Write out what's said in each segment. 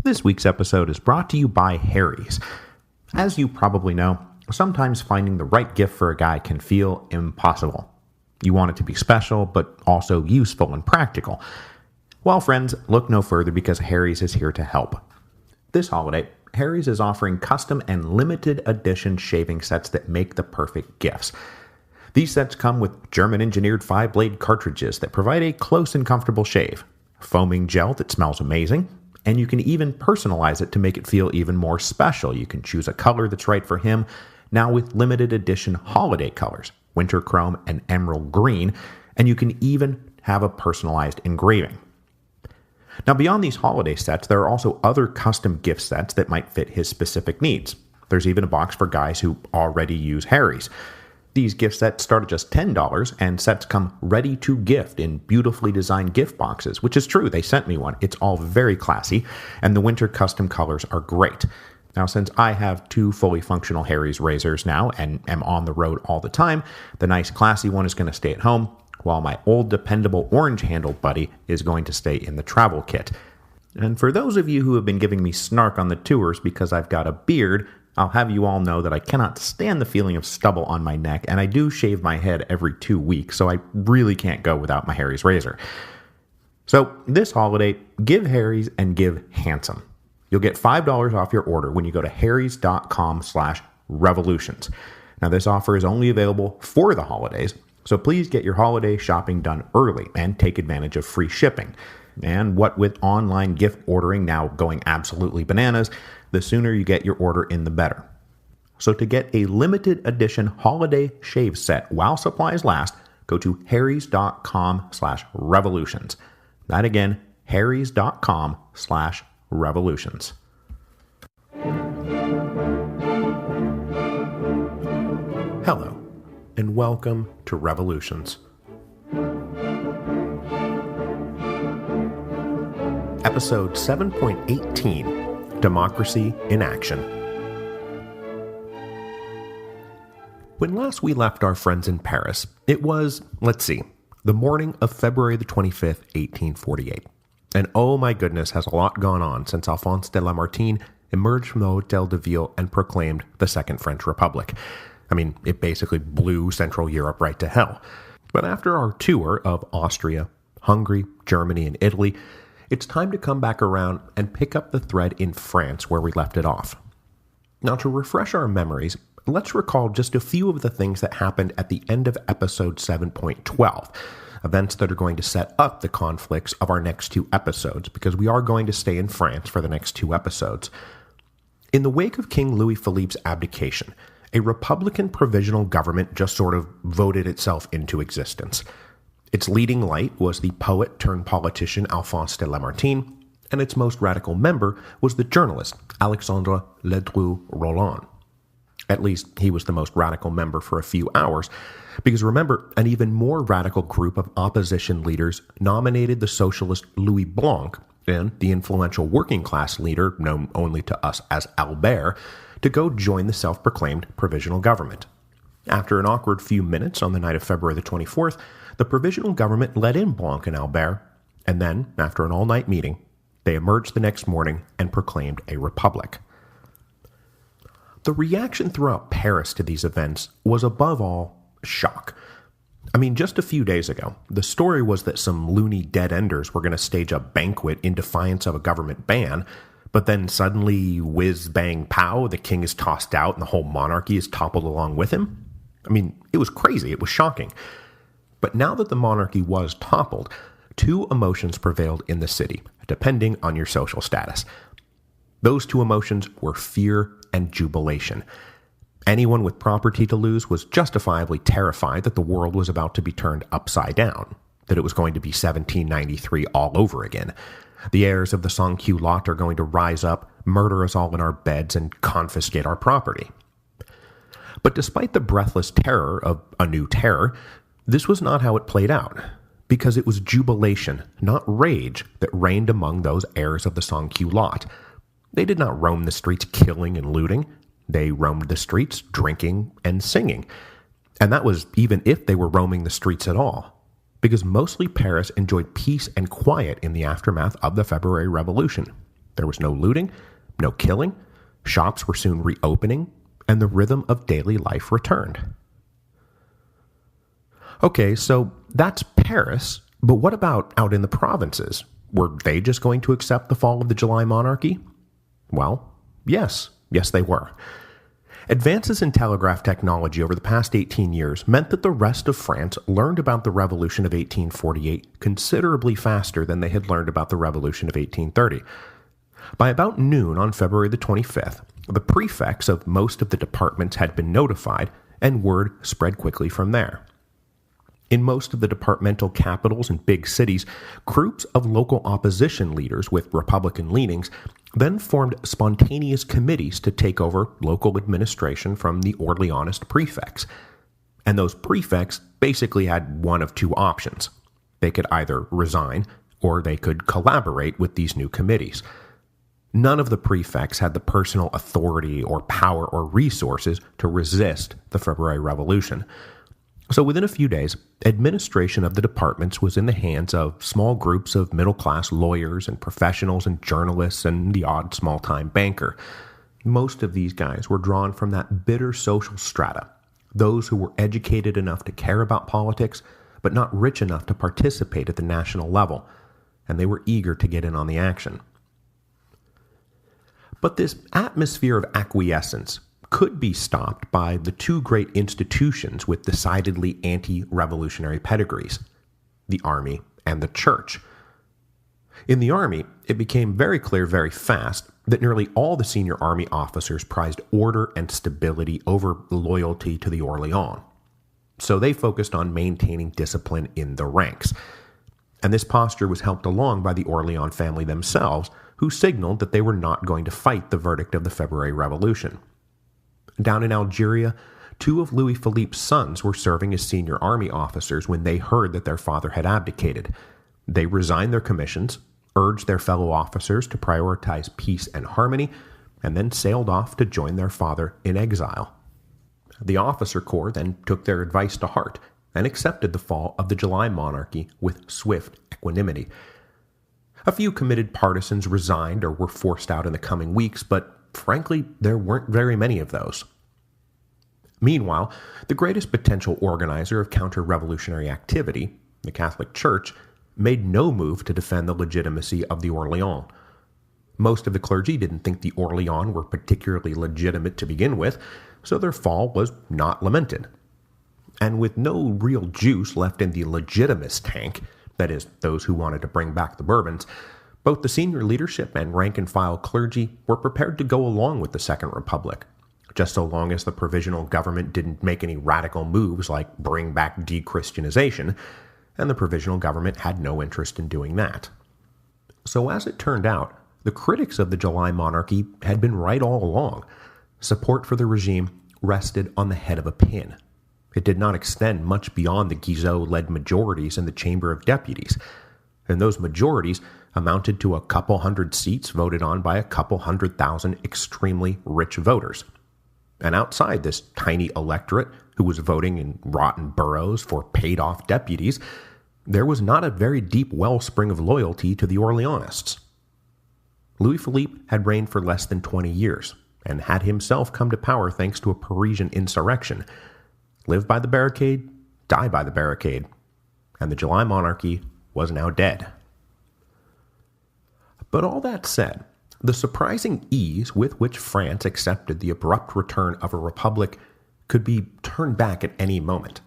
This week's episode is brought to you by Harry's. As you probably know, sometimes finding the right gift for a guy can feel impossible. You want it to be special, but also useful and practical. Well, friends, look no further because Harry's is here to help. This holiday, Harry's is offering custom and limited edition shaving sets that make the perfect gifts. These sets come with German-engineered 5-blade cartridges that provide a close and comfortable shave, foaming gel that smells amazing, and you can even personalize it to make it feel even more special. You can choose a color that's right for him, now with limited edition holiday colors, winter chrome and emerald green, and you can even have a personalized engraving. Now, beyond these holiday sets, there are also other custom gift sets that might fit his specific needs. There's even a box for guys who already use Harry's. These gift sets start at just $10, and sets come ready to gift in beautifully designed gift boxes, which is true. They sent me one. It's all very classy, and the winter custom colors are great. Now, since I have 2 fully functional Harry's razors now and am on the road all the time, the nice classy one is going to stay at home, while my old dependable orange-handled buddy is going to stay in the travel kit. And for those of you who have been giving me snark on the tours because I've got a beard, I'll have you all know that I cannot stand the feeling of stubble on my neck, and I do shave my head every 2 weeks, so I really can't go without my Harry's razor. So this holiday, give Harry's and give handsome. You'll get $5 off your order when you go to harrys.com/revolutions. Now, this offer is only available for the holidays, so please get your holiday shopping done early and take advantage of free shipping. And what with online gift ordering now going absolutely bananas, the sooner you get your order in, the better. So to get a limited edition holiday shave set while supplies last, go to harrys.com/revolutions. That again, harrys.com/revolutions. Hello, and welcome to Revolutions. Episode 7.18, Democracy in Action. When last we left our friends in Paris, it was, the morning of February the 25th, 1848. And oh my goodness, has a lot gone on since Alphonse de Lamartine emerged from the Hôtel de Ville and proclaimed the Second French Republic. I mean, it basically blew Central Europe right to hell. But after our tour of Austria, Hungary, Germany, and Italy, it's time to come back around and pick up the thread in France where we left it off. Now, to refresh our memories, let's recall just a few of the things that happened at the end of episode 7.12, events that are going to set up the conflicts of our next 2 episodes, because we are going to stay in France for the next 2 episodes. In the wake of King Louis Philippe's abdication, a Republican provisional government just sort of voted itself into existence. Its leading light was the poet-turned-politician Alphonse de Lamartine, and its most radical member was the journalist Alexandre Ledru-Rollin. At least, he was the most radical member for a few hours, because remember, an even more radical group of opposition leaders nominated the socialist Louis Blanc and the influential working-class leader, known only to us as Albert, to go join the self-proclaimed provisional government. After an awkward few minutes on the night of February the 24th, the provisional government let in Blanc and Albert, and then, after an all-night meeting, they emerged the next morning and proclaimed a republic. The reaction throughout Paris to these events was above all shock. I mean, just a few days ago, the story was that some loony dead-enders were going to stage a banquet in defiance of a government ban, but then suddenly, whiz-bang-pow, the king is tossed out and the whole monarchy is toppled along with him. I mean, it was crazy. It was shocking. But now that the monarchy was toppled, 2 emotions prevailed in the city, depending on your social status. Those 2 emotions were fear and jubilation. Anyone with property to lose was justifiably terrified that the world was about to be turned upside down, that it was going to be 1793 all over again. The heirs of the sans-culottes are going to rise up, murder us all in our beds, and confiscate our property. But despite the breathless terror of a new terror, this was not how it played out, because it was jubilation, not rage, that reigned among those heirs of the sans-culottes. They did not roam the streets killing and looting. They roamed the streets drinking and singing. And that was even if they were roaming the streets at all, because mostly Paris enjoyed peace and quiet in the aftermath of the February Revolution. There was no looting, no killing, shops were soon reopening, and the rhythm of daily life returned. Okay, so that's Paris, but what about out in the provinces? Were they just going to accept the fall of the July monarchy? Well, yes, they were. Advances in telegraph technology over the past 18 years meant that the rest of France learned about the Revolution of 1848 considerably faster than they had learned about the Revolution of 1830. By about noon on February the 25th, the prefects of most of the departments had been notified, and word spread quickly from there. In most of the departmental capitals and big cities, groups of local opposition leaders with Republican leanings then formed spontaneous committees to take over local administration from the Orleanist prefects. And those prefects basically had one of two options. They could either resign or they could collaborate with these new committees. None of the prefects had the personal authority or power or resources to resist the February Revolution. So within a few days, administration of the departments was in the hands of small groups of middle-class lawyers and professionals and journalists and the odd small-time banker. Most of these guys were drawn from that bitter social strata, those who were educated enough to care about politics, but not rich enough to participate at the national level, and they were eager to get in on the action. But this atmosphere of acquiescence could be stopped by the two great institutions with decidedly anti-revolutionary pedigrees, the army and the church. In the army, it became very clear very fast that nearly all the senior army officers prized order and stability over loyalty to the Orleans. So they focused on maintaining discipline in the ranks. And this posture was helped along by the Orleans family themselves, who signaled that they were not going to fight the verdict of the February Revolution. Down in Algeria, two of Louis Philippe's sons were serving as senior army officers when they heard that their father had abdicated. They resigned their commissions, urged their fellow officers to prioritize peace and harmony, and then sailed off to join their father in exile. The officer corps then took their advice to heart and accepted the fall of the July monarchy with swift equanimity. A few committed partisans resigned or were forced out in the coming weeks, but frankly, there weren't very many of those. Meanwhile, the greatest potential organizer of counter-revolutionary activity, the Catholic Church, made no move to defend the legitimacy of the Orleans. Most of the clergy didn't think the Orleans were particularly legitimate to begin with, so their fall was not lamented. And with no real juice left in the legitimist tank, that is, those who wanted to bring back the Bourbons, both the senior leadership and rank-and-file clergy were prepared to go along with the Second Republic, just so long as the provisional government didn't make any radical moves like bring back de-Christianization, and the provisional government had no interest in doing that. So as it turned out, the critics of the July monarchy had been right all along. Support for the regime rested on the head of a pin. It did not extend much beyond the Guizot-led majorities in the Chamber of Deputies, and those majorities amounted to a couple hundred seats voted on by a couple 100,000 extremely rich voters. And outside this tiny electorate, who was voting in rotten boroughs for paid-off deputies, there was not a very deep wellspring of loyalty to the Orleanists. Louis Philippe had reigned for less than 20 years, and had himself come to power thanks to a Parisian insurrection. Live by the barricade, die by the barricade. And the July monarchy was now dead. But all that said, the surprising ease with which France accepted the abrupt return of a republic could be turned back at any moment.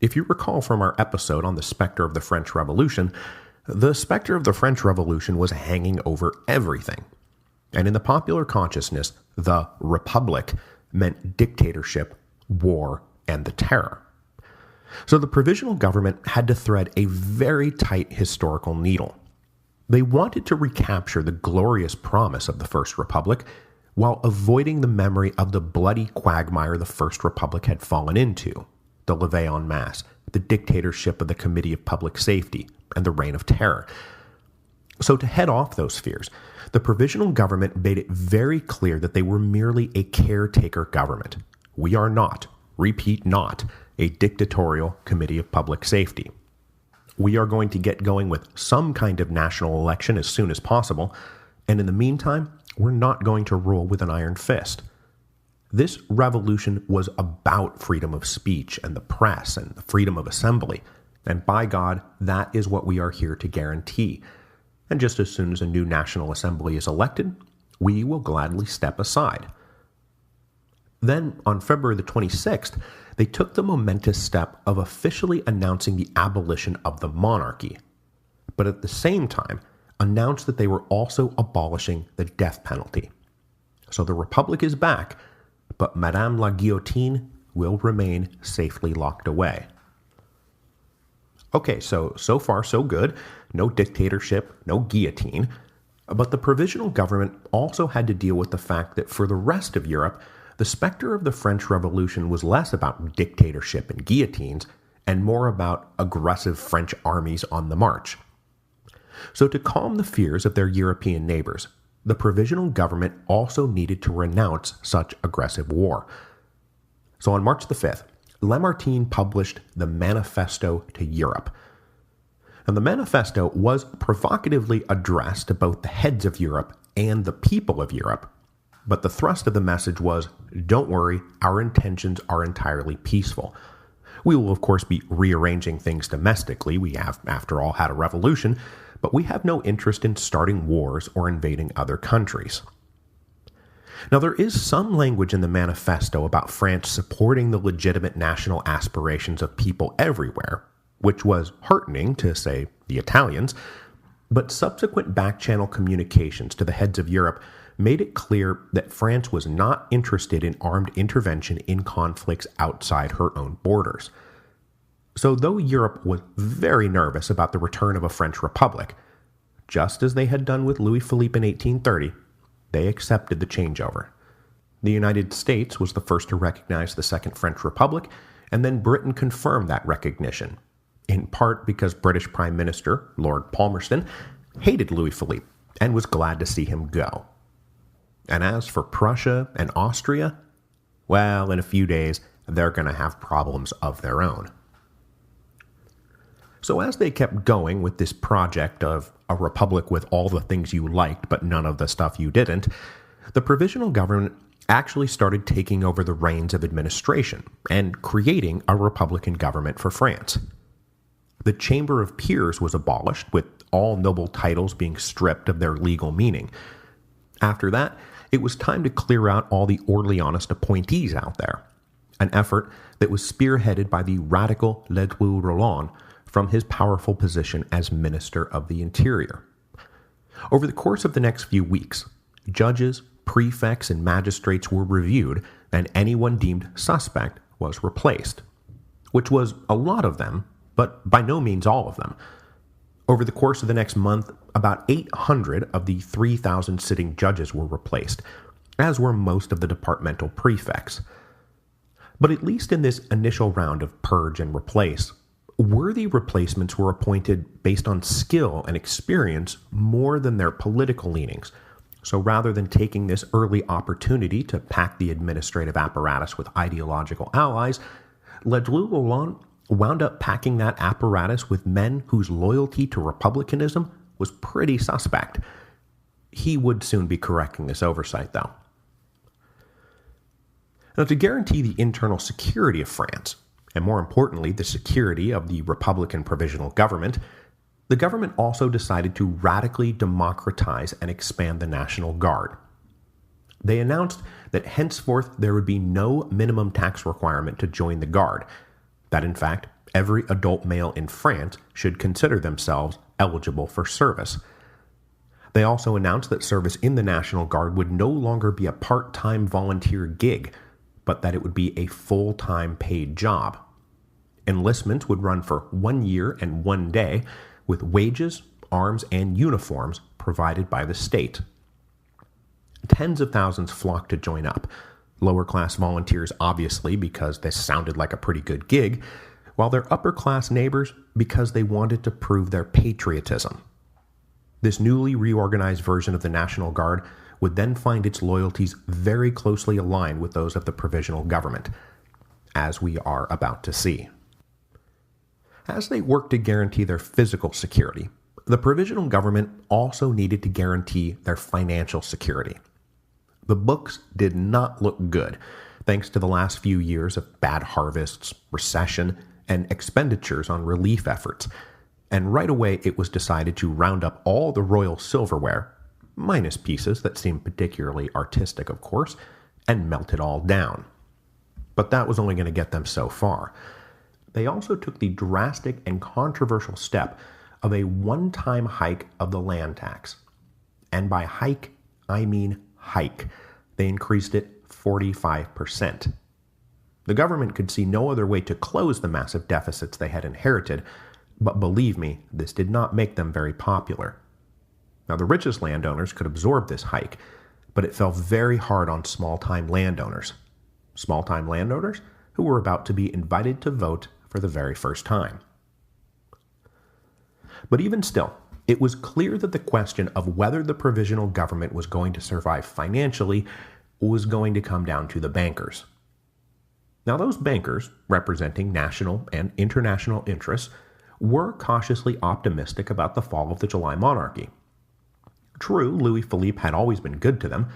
If you recall from our episode on the specter of the French Revolution, the specter of the French Revolution was hanging over everything. And in the popular consciousness, the republic meant dictatorship, war, and the terror. So the provisional government had to thread a very tight historical needle. They wanted to recapture the glorious promise of the First Republic while avoiding the memory of the bloody quagmire the First Republic had fallen into, the levée en masse, the dictatorship of the Committee of Public Safety, and the Reign of Terror. So to head off those fears, the provisional government made it very clear that they were merely a caretaker government. We are not, repeat not, a dictatorial Committee of Public Safety. We are going to get going with some kind of national election as soon as possible, And in the meantime, we're not going to rule with an iron fist. This revolution was about freedom of speech and the press and the freedom of assembly. And by God, that is what we are here to guarantee. And just as soon as a new National Assembly is elected, we will gladly step aside. Then, on February the 26th, they took the momentous step of officially announcing the abolition of the monarchy, but at the same time announced that they were also abolishing the death penalty. So the Republic is back, but Madame la Guillotine will remain safely locked away. Okay, so far so good. No dictatorship, no guillotine. But the provisional government also had to deal with the fact that for the rest of Europe, the specter of the French Revolution was less about dictatorship and guillotines and more about aggressive French armies on the march. So to calm the fears of their European neighbors, the provisional government also needed to renounce such aggressive war. So on March the 5th, Lamartine published the Manifesto to Europe. And the manifesto was provocatively addressed to both the heads of Europe and the people of Europe. But the thrust of the message was, don't worry, our intentions are entirely peaceful. We will, of course, be rearranging things domestically. We have, after all, had a revolution, but we have no interest in starting wars or invading other countries. Now, there is some language in the manifesto about France supporting the legitimate national aspirations of people everywhere, which was heartening to, say, the Italians, but subsequent back-channel communications to the heads of Europe made it clear that France was not interested in armed intervention in conflicts outside her own borders. So though Europe was very nervous about the return of a French republic, just as they had done with Louis Philippe in 1830, they accepted the changeover. The United States was the first to recognize the Second French Republic, and then Britain confirmed that recognition, in part because British Prime Minister Lord Palmerston hated Louis Philippe and was glad to see him go. And as for Prussia and Austria, well, in a few days, they're going to have problems of their own. So as they kept going with this project of a republic with all the things you liked but none of the stuff you didn't, the provisional government actually started taking over the reins of administration and creating a republican government for France. The Chamber of Peers was abolished, with all noble titles being stripped of their legal meaning. After that, it was time to clear out all the Orleanist appointees out there, an effort that was spearheaded by the radical Ledru Rollin from his powerful position as Minister of the Interior. Over the course of the next few weeks, judges, prefects, and magistrates were reviewed, and anyone deemed suspect was replaced, which was a lot of them, but by no means all of them. Over the course of the next month, about 800 of the 3,000 sitting judges were replaced, as were most of the departmental prefects. But at least in this initial round of purge and replace, worthy replacements were appointed based on skill and experience more than their political leanings. So rather than taking this early opportunity to pack the administrative apparatus with ideological allies, Ledru Rollin wound up packing that apparatus with men whose loyalty to republicanism was pretty suspect. He would soon be correcting this oversight, though. Now, to guarantee the internal security of France, and more importantly, the security of the Republican Provisional Government, the government also decided to radically democratize and expand the National Guard. They announced that henceforth there would be no minimum tax requirement to join the Guard, that in fact, every adult male in France should consider themselves eligible for service. They also announced that service in the National Guard would no longer be a part-time volunteer gig, but that it would be a full-time paid job. Enlistment would run for 1 year and 1 day, with wages, arms, and uniforms provided by the state. Tens of thousands flocked to join up. Lower-class volunteers, obviously, because this sounded like a pretty good gig, while their upper-class neighbors because they wanted to prove their patriotism. This newly reorganized version of the National Guard would then find its loyalties very closely aligned with those of the provisional government, as we are about to see. As they worked to guarantee their physical security, The provisional government also needed to guarantee their financial security. The books did not look good, thanks to the last few years of bad harvests, recession, and expenditures on relief efforts, and right away it was decided to round up all the royal silverware, minus pieces that seemed particularly artistic, of course, and melt it all down. But that was only going to get them so far. They also took the drastic and controversial step of a one-time hike of the land tax. And by hike, I mean hike. They increased it 45%. The government could see no other way to close the massive deficits they had inherited, but believe me, this did not make them very popular. Now, the richest landowners could absorb this hike, but it fell very hard on small-time landowners. Small-time landowners who were about to be invited to vote for the very first time. But even still, it was clear that the question of whether the provisional government was going to survive financially was going to come down to the bankers. Now, those bankers, representing national and international interests, were cautiously optimistic about the fall of the July monarchy. True, Louis-Philippe had always been good to them,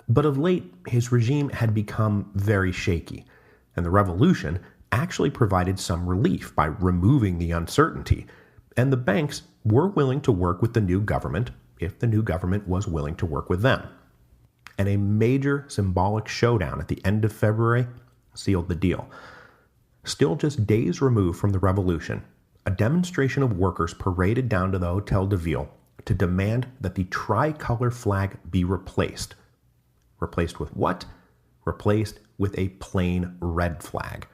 but of late his regime had become very shaky, and the revolution actually provided some relief by removing the uncertainty, and the banks were willing to work with the new government if the new government was willing to work with them. And a major symbolic showdown at the end of February sealed the deal. Still just days removed from the revolution, a demonstration of workers paraded down to the Hôtel de Ville to demand that the tricolor flag be replaced. Replaced with what? Replaced with a plain red flag.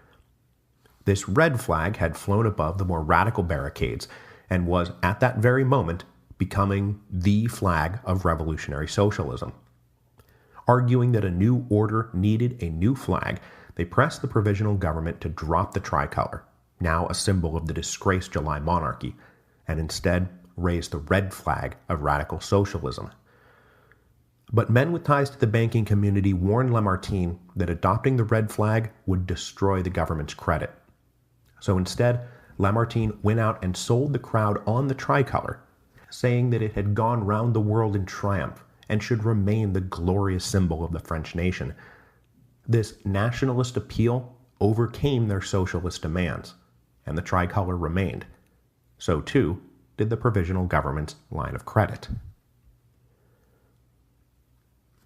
This red flag had flown above the more radical barricades and was, at that very moment, becoming the flag of revolutionary socialism. Arguing that a new order needed a new flag, they pressed the provisional government to drop the tricolor, now a symbol of the disgraced July monarchy, and instead raise the red flag of radical socialism. But men with ties to the banking community warned Lamartine that adopting the red flag would destroy the government's credit. So instead, Lamartine went out and sold the crowd on the tricolor, saying that it had gone round the world in triumph and should remain the glorious symbol of the French nation. This nationalist appeal overcame their socialist demands, and the tricolor remained. So too did the provisional government's line of credit.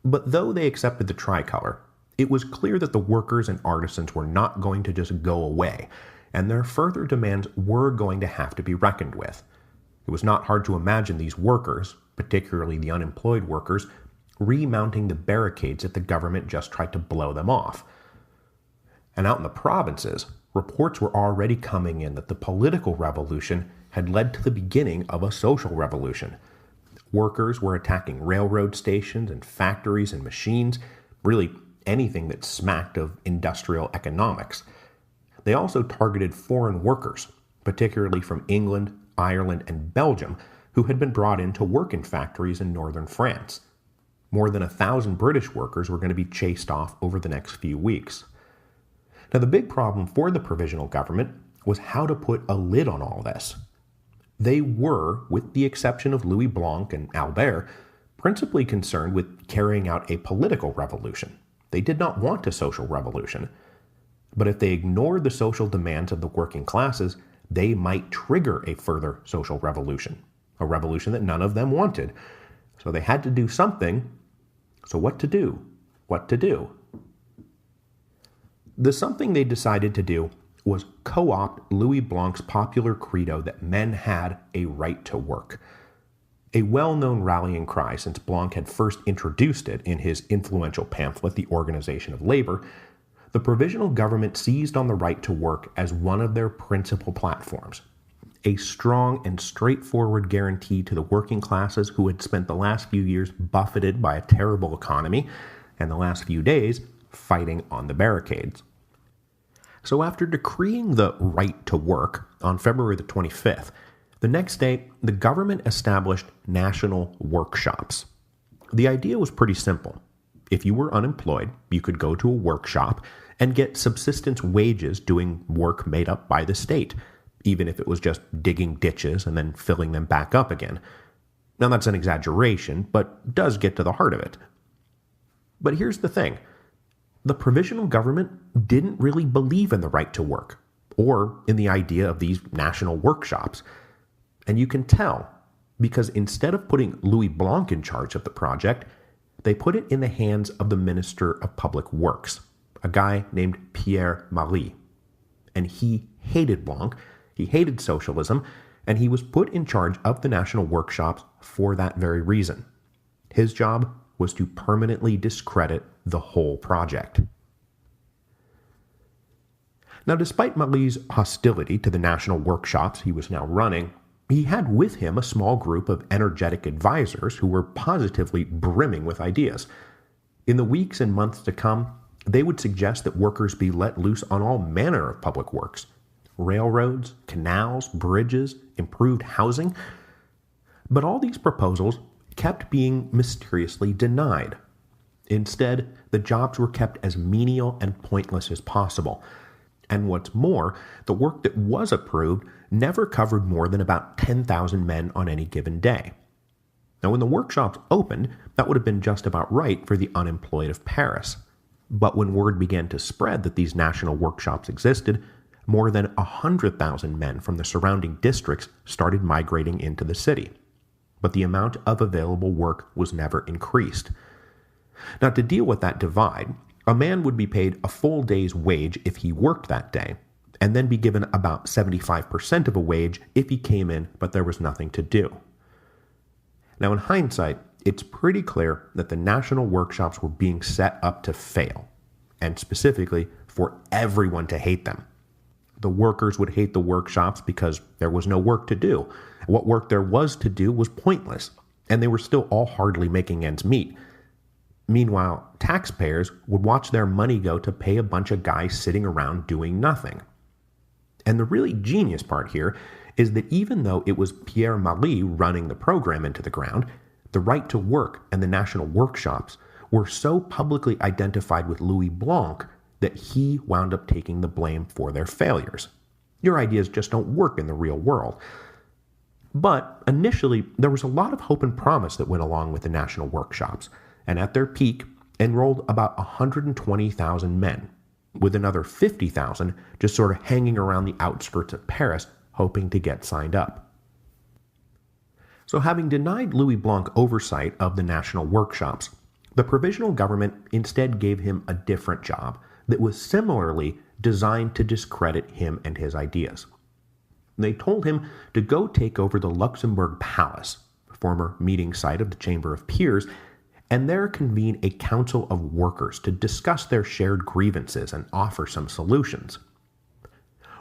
But though they accepted the tricolor, it was clear that the workers and artisans were not going to just go away, and their further demands were going to have to be reckoned with. It was not hard to imagine these workers, particularly the unemployed workers, remounting the barricades if the government just tried to blow them off. And out in the provinces, reports were already coming in that the political revolution had led to the beginning of a social revolution. Workers were attacking railroad stations and factories and machines, really anything that smacked of industrial economics. They also targeted foreign workers, particularly from England, Ireland, and Belgium, who had been brought in to work in factories in northern France. More than 1,000 British workers were going to be chased off over the next few weeks. Now, the big problem for the provisional government was how to put a lid on all this. They were, with the exception of Louis Blanc and Albert, principally concerned with carrying out a political revolution. They did not want a social revolution. But if they ignored the social demands of the working classes, they might trigger a further social revolution, a revolution that none of them wanted. So they had to do something. So what to do? What to do? The something they decided to do was co-opt Louis Blanc's popular credo that men had a right to work. A well-known rallying cry since Blanc had first introduced it in his influential pamphlet, The Organization of Labor, the provisional government seized on the right to work as one of their principal platforms, a strong and straightforward guarantee to the working classes who had spent the last few years buffeted by a terrible economy and the last few days fighting on the barricades. So after decreeing the right to work on February the 25th, the next day, the government established national workshops. The idea was pretty simple. If you were unemployed, you could go to a workshop and get subsistence wages doing work made up by the state. even if it was just digging ditches and then filling them back up again. Now, that's an exaggeration, but does get to the heart of it. But here's the thing. The provisional government didn't really believe in the right to work, or in the idea of these national workshops. And you can tell, because instead of putting Louis Blanc in charge of the project, they put it in the hands of the Minister of Public Works, a guy named Pierre Marie. And he hated Blanc, he hated socialism, and he was put in charge of the national workshops for that very reason. His job was to permanently discredit the whole project. Now, despite Marie's hostility to the national workshops he was now running, he had with him a small group of energetic advisors who were positively brimming with ideas. In the weeks and months to come, they would suggest that workers be let loose on all manner of public works: railroads, canals, bridges, improved housing. But all these proposals kept being mysteriously denied. Instead, the jobs were kept as menial and pointless as possible. And what's more, the work that was approved never covered more than about 10,000 men on any given day. Now, when the workshops opened, that would have been just about right for the unemployed of Paris. But when word began to spread that these national workshops existed, more than 100,000 men from the surrounding districts started migrating into the city. But the amount of available work was never increased. Now, to deal with that divide, a man would be paid a full day's wage if he worked that day, and then be given about 75% of a wage if he came in but there was nothing to do. Now, in hindsight, it's pretty clear that the national workshops were being set up to fail, and specifically for everyone to hate them. The workers would hate the workshops because there was no work to do. What work there was to do was pointless, and they were still all hardly making ends meet. Meanwhile, taxpayers would watch their money go to pay a bunch of guys sitting around doing nothing. And the really genius part here is that even though it was Pierre Marie running the program into the ground, the right to work and the national workshops were so publicly identified with Louis Blanc that he wound up taking the blame for their failures. Your ideas just don't work in the real world. But initially, there was a lot of hope and promise that went along with the national workshops, and at their peak, enrolled about 120,000 men, with another 50,000 just sort of hanging around the outskirts of Paris, hoping to get signed up. So having denied Louis Blanc oversight of the national workshops, the provisional government instead gave him a different job that was similarly designed to discredit him and his ideas. They told him to go take over the Luxembourg Palace, former meeting site of the Chamber of Peers, and there convene a council of workers to discuss their shared grievances and offer some solutions.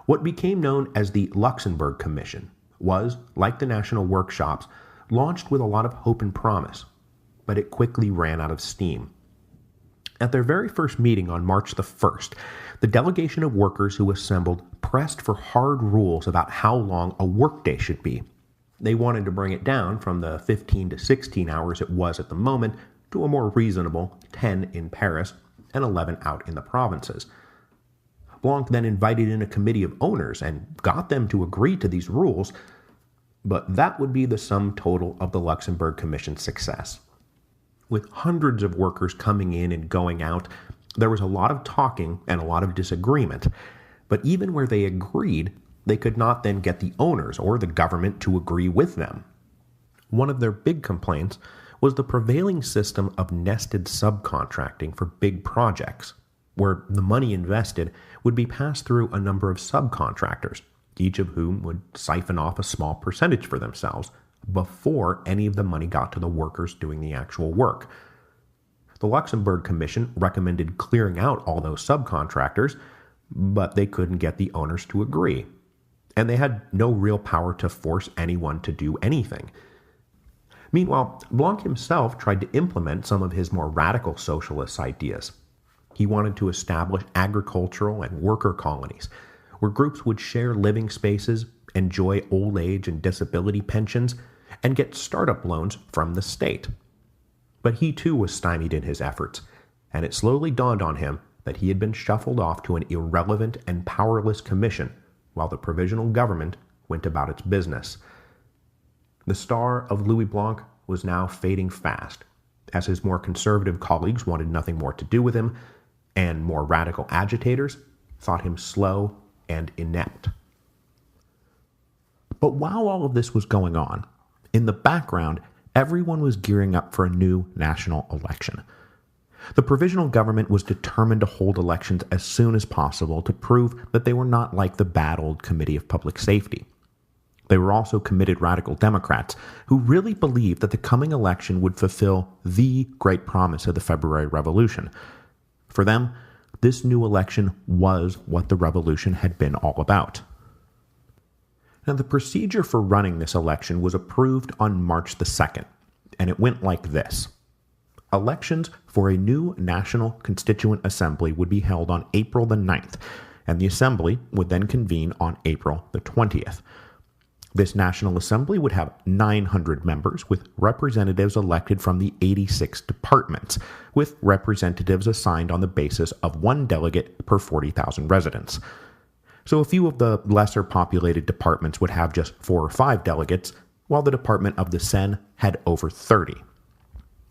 What became known as the Luxembourg Commission was, like the national workshops, launched with a lot of hope and promise, but it quickly ran out of steam. At their very first meeting on March the 1st, the delegation of workers who assembled pressed for hard rules about how long a workday should be. They wanted to bring it down from the 15 to 16 hours it was at the moment to a more reasonable 10 in Paris and 11 out in the provinces. Blanc then invited in a committee of owners and got them to agree to these rules, but that would be the sum total of the Luxembourg Commission's success. With hundreds of workers coming in and going out, there was a lot of talking and a lot of disagreement, but even where they agreed, they could not then get the owners or the government to agree with them. One of their big complaints was the prevailing system of nested subcontracting for big projects, where the money invested would be passed through a number of subcontractors, each of whom would siphon off a small percentage for themselves before any of the money got to the workers doing the actual work. The Luxembourg Commission recommended clearing out all those subcontractors, but they couldn't get the owners to agree, and they had no real power to force anyone to do anything. Meanwhile, Blanc himself tried to implement some of his more radical socialist ideas. He wanted to establish agricultural and worker colonies, where groups would share living spaces, enjoy old age and disability pensions, and get startup loans from the state. But he too was stymied in his efforts, and it slowly dawned on him that he had been shuffled off to an irrelevant and powerless commission while the provisional government went about its business. The star of Louis Blanc was now fading fast, as his more conservative colleagues wanted nothing more to do with him, and more radical agitators thought him slow and inept. But while all of this was going on, in the background, everyone was gearing up for a new national election. The provisional government was determined to hold elections as soon as possible to prove that they were not like the bad old Committee of Public Safety. They were also committed radical Democrats who really believed that the coming election would fulfill the great promise of the February Revolution. For them, this new election was what the revolution had been all about. Now, the procedure for running this election was approved on March the 2nd, and it went like this. Elections for a new National Constituent Assembly would be held on April the 9th, and the Assembly would then convene on April the 20th. This National Assembly would have 900 members, with representatives elected from the 86 departments, with representatives assigned on the basis of one delegate per 40,000 residents. So a few of the lesser populated departments would have just 4 or 5 delegates, while the Department of the Seine had over 30.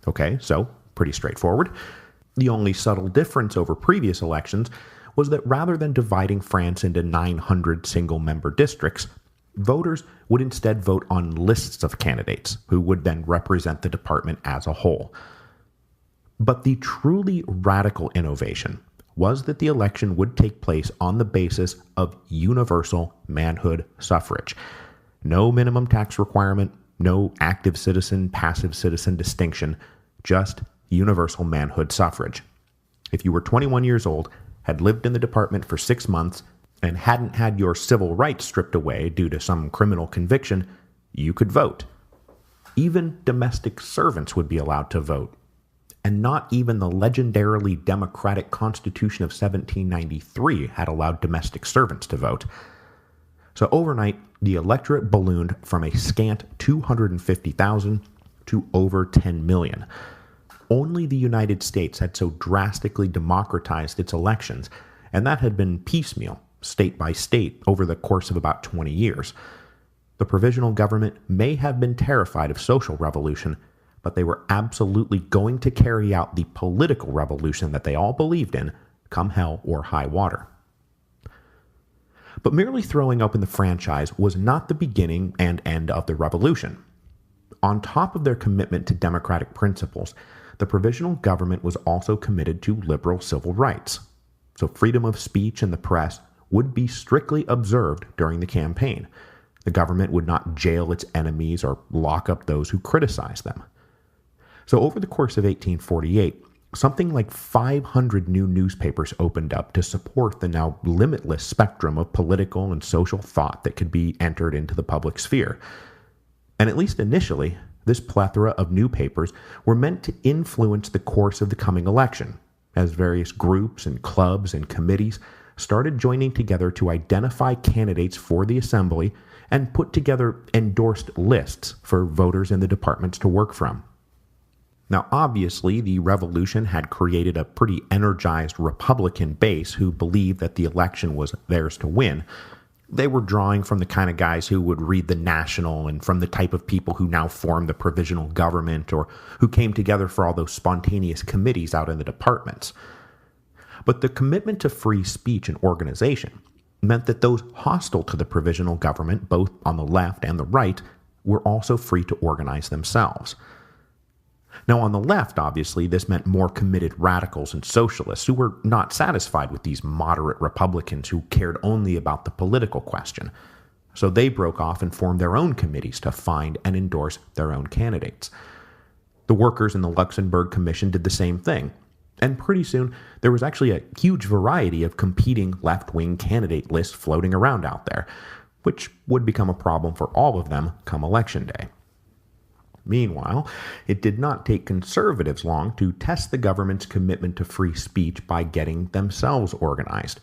Okay, so pretty straightforward. The only subtle difference over previous elections was that rather than dividing France into 900 single-member districts, voters would instead vote on lists of candidates who would then represent the department as a whole. But the truly radical innovation was that the election would take place on the basis of universal manhood suffrage. No minimum tax requirement, no active citizen, passive citizen distinction, just universal manhood suffrage. If you were 21 years old, had lived in the department for 6 months, and hadn't had your civil rights stripped away due to some criminal conviction, you could vote. Even domestic servants would be allowed to vote. And not even the legendarily democratic Constitution of 1793 had allowed domestic servants to vote. So overnight, the electorate ballooned from a scant 250,000 to over 10 million. Only the United States had so drastically democratized its elections, and that had been piecemeal, state by state, over the course of about 20 years. The provisional government may have been terrified of social revolution, but they were absolutely going to carry out the political revolution that they all believed in, come hell or high water. But merely throwing open the franchise was not the beginning and end of the revolution. On top of their commitment to democratic principles, the provisional government was also committed to liberal civil rights. So freedom of speech and the press would be strictly observed during the campaign. The government would not jail its enemies or lock up those who criticized them. So over the course of 1848, something like 500 new newspapers opened up to support the now limitless spectrum of political and social thought that could be entered into the public sphere. And at least initially, this plethora of new papers were meant to influence the course of the coming election, as various groups and clubs and committees started joining together to identify candidates for the assembly and put together endorsed lists for voters in the departments to work from. Now, obviously, the revolution had created a pretty energized Republican base who believed that the election was theirs to win. They were drawing from the kind of guys who would read the National and from the type of people who now formed the provisional government or who came together for all those spontaneous committees out in the departments. But the commitment to free speech and organization meant that those hostile to the provisional government, both on the left and the right, were also free to organize themselves. Now, on the left, obviously, this meant more committed radicals and socialists who were not satisfied with these moderate Republicans who cared only about the political question. So they broke off and formed their own committees to find and endorse their own candidates. The workers in the Luxembourg Commission did the same thing. And pretty soon, there was actually a huge variety of competing left-wing candidate lists floating around out there, which would become a problem for all of them come election day. Meanwhile, it did not take conservatives long to test the government's commitment to free speech by getting themselves organized.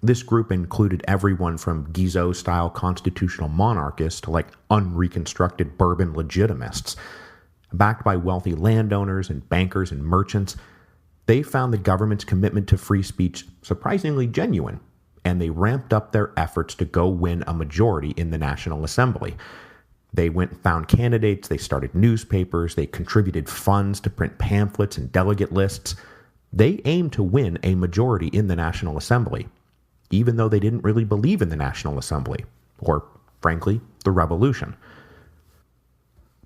This group included everyone from Guizot-style constitutional monarchists to unreconstructed Bourbon legitimists. Backed by wealthy landowners and bankers and merchants, they found the government's commitment to free speech surprisingly genuine, and they ramped up their efforts to go win a majority in the National Assembly. They went and found candidates, they started newspapers, they contributed funds to print pamphlets and delegate lists. They aimed to win a majority in the National Assembly, even though they didn't really believe in the National Assembly, or, frankly, the revolution.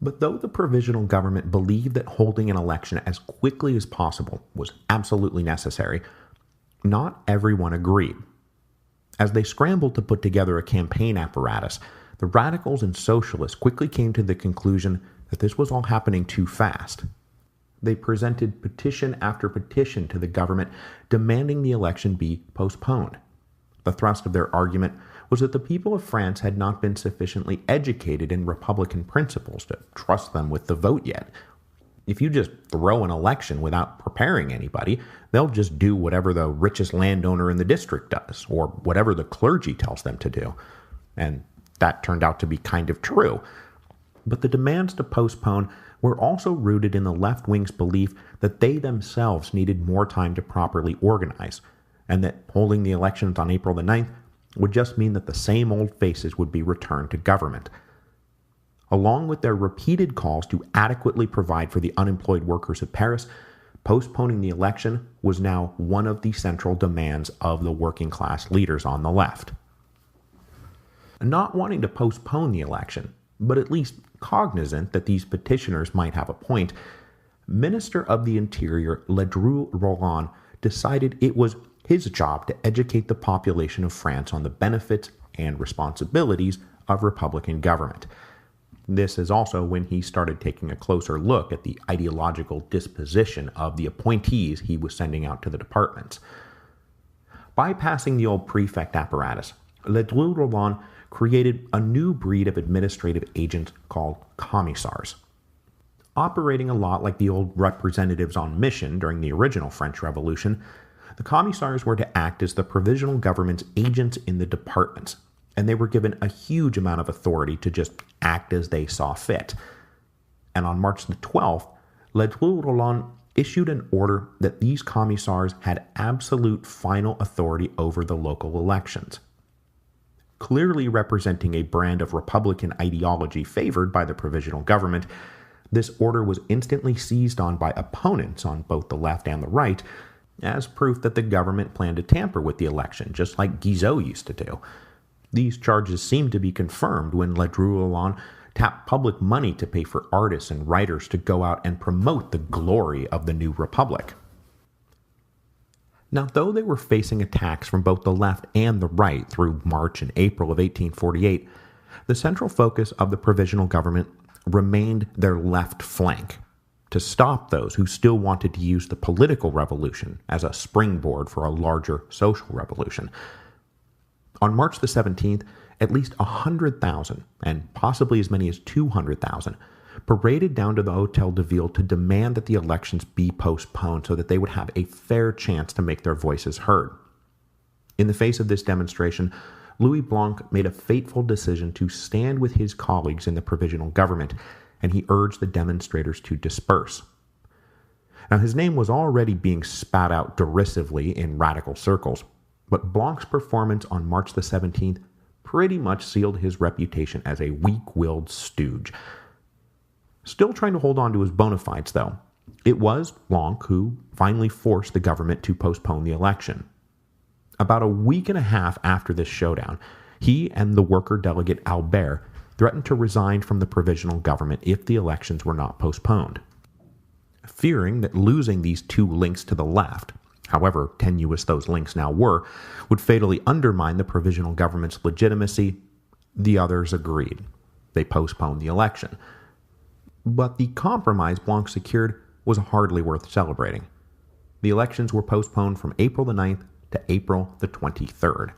But though the provisional government believed that holding an election as quickly as possible was absolutely necessary, not everyone agreed. As they scrambled to put together a campaign apparatus, the radicals and socialists quickly came to the conclusion that this was all happening too fast. They presented petition after petition to the government demanding the election be postponed. The thrust of their argument was that the people of France had not been sufficiently educated in Republican principles to trust them with the vote yet. If you just throw an election without preparing anybody, they'll just do whatever the richest landowner in the district does, or whatever the clergy tells them to do. And that turned out to be kind of true. But the demands to postpone were also rooted in the left wing's belief that they themselves needed more time to properly organize, and that holding the elections on April the 9th would just mean that the same old faces would be returned to government. Along with their repeated calls to adequately provide for the unemployed workers of Paris, postponing the election was now one of the central demands of the working class leaders on the left. Not wanting to postpone the election, but at least cognizant that these petitioners might have a point, Minister of the Interior Ledru Rollin decided it was his job to educate the population of France on the benefits and responsibilities of Republican government. This is also when he started taking a closer look at the ideological disposition of the appointees he was sending out to the departments. Bypassing the old prefect apparatus, Ledru Rollin created a new breed of administrative agents called commissars. Operating a lot like the old representatives on mission during the original French Revolution, the commissars were to act as the provisional government's agents in the departments, and they were given a huge amount of authority to just act as they saw fit. And on March the 12th, Ledru Rollin issued an order that these commissars had absolute final authority over the local elections. Clearly representing a brand of Republican ideology favored by the provisional government, this order was instantly seized on by opponents on both the left and the right as proof that the government planned to tamper with the election, just like Guizot used to do. These charges seemed to be confirmed when Ledru Rollin tapped public money to pay for artists and writers to go out and promote the glory of the new republic. Now, though they were facing attacks from both the left and the right through March and April of 1848, the central focus of the provisional government remained their left flank, to stop those who still wanted to use the political revolution as a springboard for a larger social revolution. On March the 17th, at least 100,000, and possibly as many as 200,000, paraded down to the Hôtel de Ville to demand that the elections be postponed so that they would have a fair chance to make their voices heard. In the face of this demonstration, Louis Blanc made a fateful decision to stand with his colleagues in the provisional government, and he urged the demonstrators to disperse. Now, his name was already being spat out derisively in radical circles, but Blanc's performance on March the 17th pretty much sealed his reputation as a weak-willed stooge. Still trying to hold on to his bona fides, though, it was Blanc who finally forced the government to postpone the election. About a week and a half after this showdown, he and the worker delegate Albert threatened to resign from the provisional government if the elections were not postponed. Fearing that losing these two links to the left, however tenuous those links now were, would fatally undermine the provisional government's legitimacy, the others agreed. They postponed the election. But the compromise Blanc secured was hardly worth celebrating. The elections were postponed from April the 9th to April the 23rd.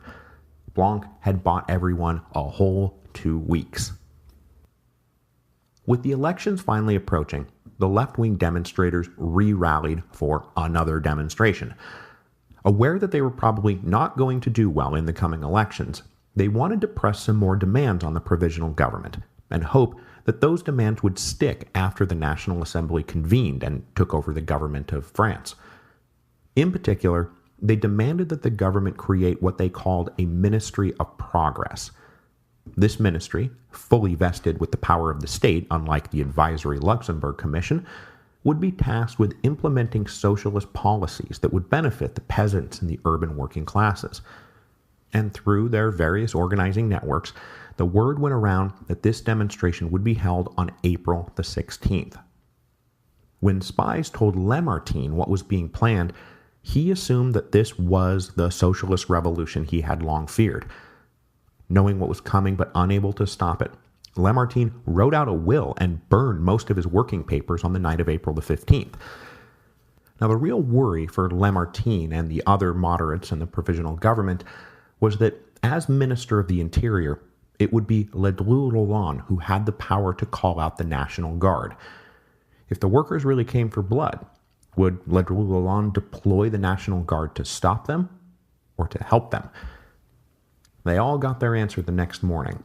Blanc had bought everyone a whole 2 weeks. With the elections finally approaching, the left-wing demonstrators re-rallied for another demonstration. Aware that they were probably not going to do well in the coming elections, they wanted to press some more demands on the provisional government and hope that those demands would stick after the National Assembly convened and took over the government of France. In particular, they demanded that the government create what they called a Ministry of Progress. This ministry, fully vested with the power of the state, unlike the advisory Luxembourg Commission, would be tasked with implementing socialist policies that would benefit the peasants and the urban working classes. And through their various organizing networks, the word went around that this demonstration would be held on April the 16th. When spies told Lamartine what was being planned, he assumed that this was the socialist revolution he had long feared. Knowing what was coming but unable to stop it, Lamartine wrote out a will and burned most of his working papers on the night of April the 15th. Now, the real worry for Lamartine and the other moderates in the provisional government was that, as Minister of the Interior, it would be Ledru-Rollin who had the power to call out the National Guard. If the workers really came for blood, would Ledru-Rollin deploy the National Guard to stop them or to help them? They all got their answer the next morning,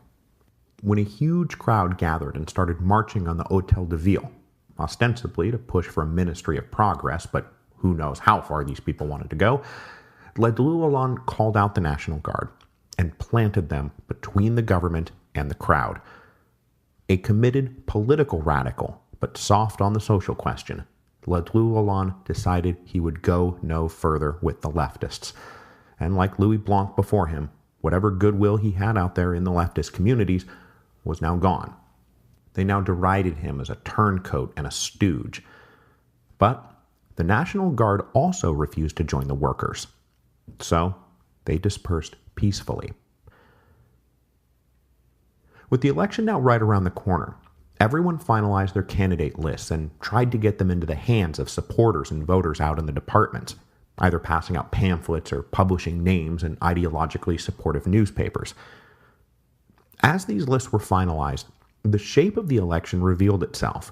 when a huge crowd gathered and started marching on the Hôtel de Ville, ostensibly to push for a Ministry of Progress, but who knows how far these people wanted to go. Ledru-Rollin called out the National Guard and planted them between the government and the crowd. A committed political radical, but soft on the social question, Ledru-Rollin decided he would go no further with the leftists. And like Louis Blanc before him, whatever goodwill he had out there in the leftist communities was now gone. They now derided him as a turncoat and a stooge. But the National Guard also refused to join the workers. So they dispersed peacefully. With the election now right around the corner, everyone finalized their candidate lists and tried to get them into the hands of supporters and voters out in the departments, either passing out pamphlets or publishing names in ideologically supportive newspapers. As these lists were finalized, the shape of the election revealed itself.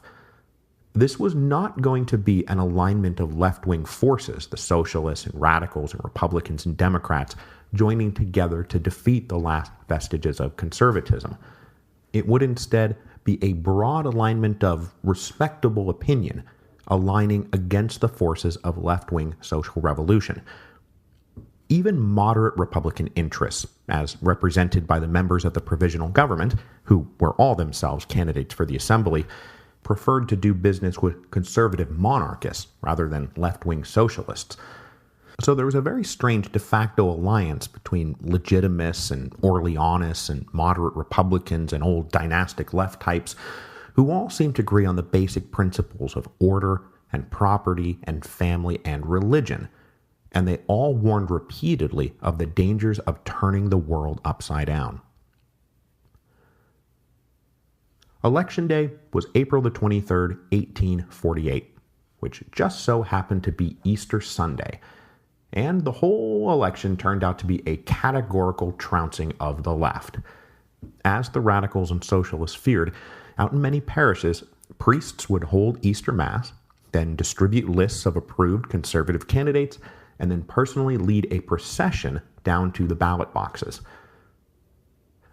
This was not going to be an alignment of left-wing forces, the socialists and radicals and Republicans and Democrats, joining together to defeat the last vestiges of conservatism. It would instead be a broad alignment of respectable opinion, aligning against the forces of left-wing social revolution. Even moderate Republican interests, as represented by the members of the provisional government, who were all themselves candidates for the assembly, preferred to do business with conservative monarchists rather than left-wing socialists. So there was a very strange de facto alliance between legitimists and Orleanists and moderate Republicans and old dynastic left types who all seemed to agree on the basic principles of order and property and family and religion, and they all warned repeatedly of the dangers of turning the world upside down. Election day was April the 23rd, 1848, which just so happened to be Easter Sunday, and the whole election turned out to be a categorical trouncing of the left. As the radicals and socialists feared, out in many parishes, priests would hold Easter Mass, then distribute lists of approved conservative candidates, and then personally lead a procession down to the ballot boxes.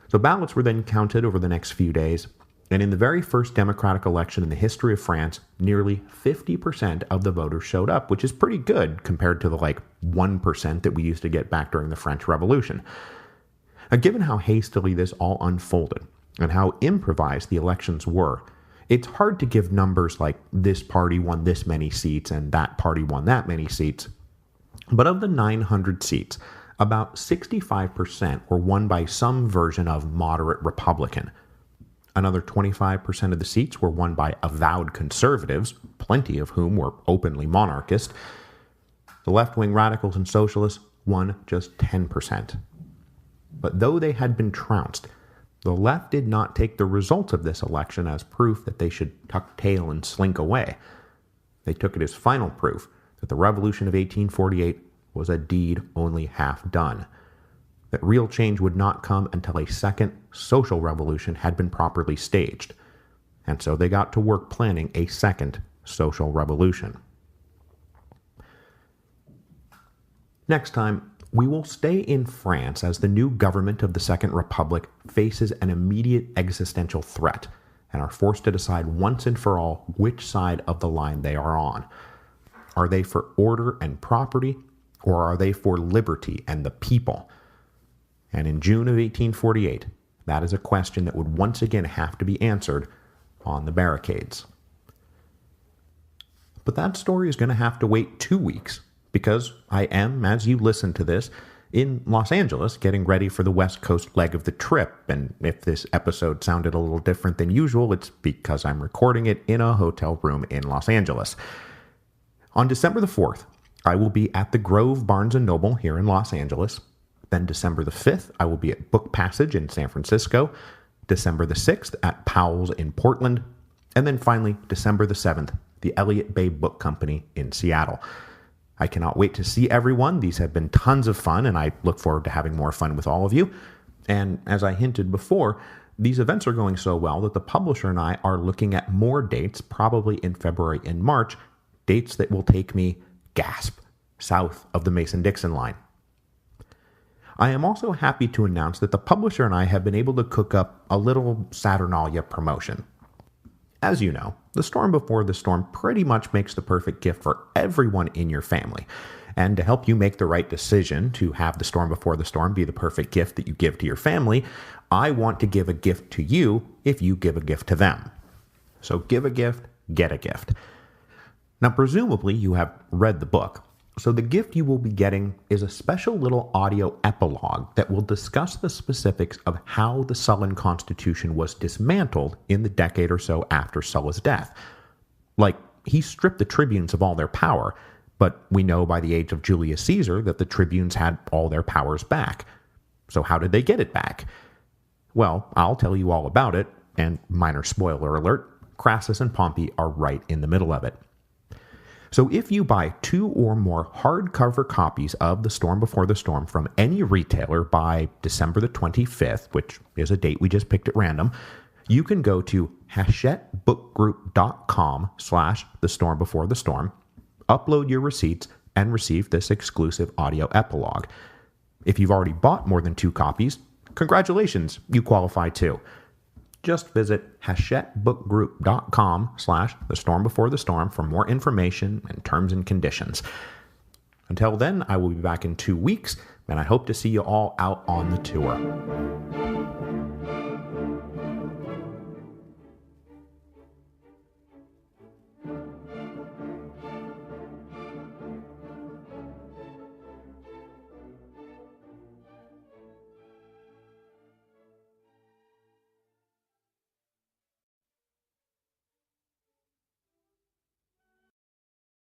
So ballots were then counted over the next few days, and in the very first democratic election in the history of France, nearly 50% of the voters showed up, which is pretty good compared to the 1% that we used to get back during the French Revolution. Now, given how hastily this all unfolded and how improvised the elections were, it's hard to give numbers like this party won this many seats and that party won that many seats. But of the 900 seats, about 65% were won by some version of moderate Republican. Another 25% of the seats were won by avowed conservatives, plenty of whom were openly monarchist. The left-wing radicals and socialists won just 10%. But though they had been trounced, the left did not take the results of this election as proof that they should tuck tail and slink away. They took it as final proof that the Revolution of 1848 was a deed only half done, that real change would not come until a second social revolution had been properly staged, and so they got to work planning a second social revolution. Next time, we will stay in France as the new government of the Second Republic faces an immediate existential threat and are forced to decide once and for all which side of the line they are on. Are they for order and property, or are they for liberty and the people? And in June of 1848, that is a question that would once again have to be answered on the barricades. But that story is going to have to wait 2 weeks, because I am, as you listen to this, in Los Angeles getting ready for the West Coast leg of the trip. And if this episode sounded a little different than usual, it's because I'm recording it in a hotel room in Los Angeles. On December the 4th, I will be at the Grove Barnes & Noble here in Los Angeles. Then December the 5th, I will be at Book Passage in San Francisco. December the 6th at Powell's in Portland. And then finally, December the 7th, the Elliott Bay Book Company in Seattle. I cannot wait to see everyone. These have been tons of fun, and I look forward to having more fun with all of you. And as I hinted before, these events are going so well that the publisher and I are looking at more dates, probably in February and March, dates that will take me, gasp, south of the Mason-Dixon line. I am also happy to announce that the publisher and I have been able to cook up a little Saturnalia promotion. As you know, The Storm Before the Storm pretty much makes the perfect gift for everyone in your family. And to help you make the right decision to have The Storm Before the Storm be the perfect gift that you give to your family, I want to give a gift to you if you give a gift to them. So give a gift, get a gift. Now, presumably you have read the book, so the gift you will be getting is a special little audio epilogue that will discuss the specifics of how the Sullan Constitution was dismantled in the decade or so after Sulla's death. Like, he stripped the tribunes of all their power, but we know by the age of Julius Caesar that the tribunes had all their powers back. So how did they get it back? Well, I'll tell you all about it, and minor spoiler alert, Crassus and Pompey are right in the middle of it. So if you buy 2 or more hardcover copies of The Storm Before the Storm from any retailer by December the 25th, which is a date we just picked at random, you can go to hachetteBookGroup.com/thestormbeforethestorm, upload your receipts, and receive this exclusive audio epilogue. If you've already bought more than 2 copies, congratulations, you qualify too. Just visit hachetteBookGroup.com/thestormbeforethestorm for more information and terms and conditions. Until then, I will be back in 2 weeks, and I hope to see you all out on the tour.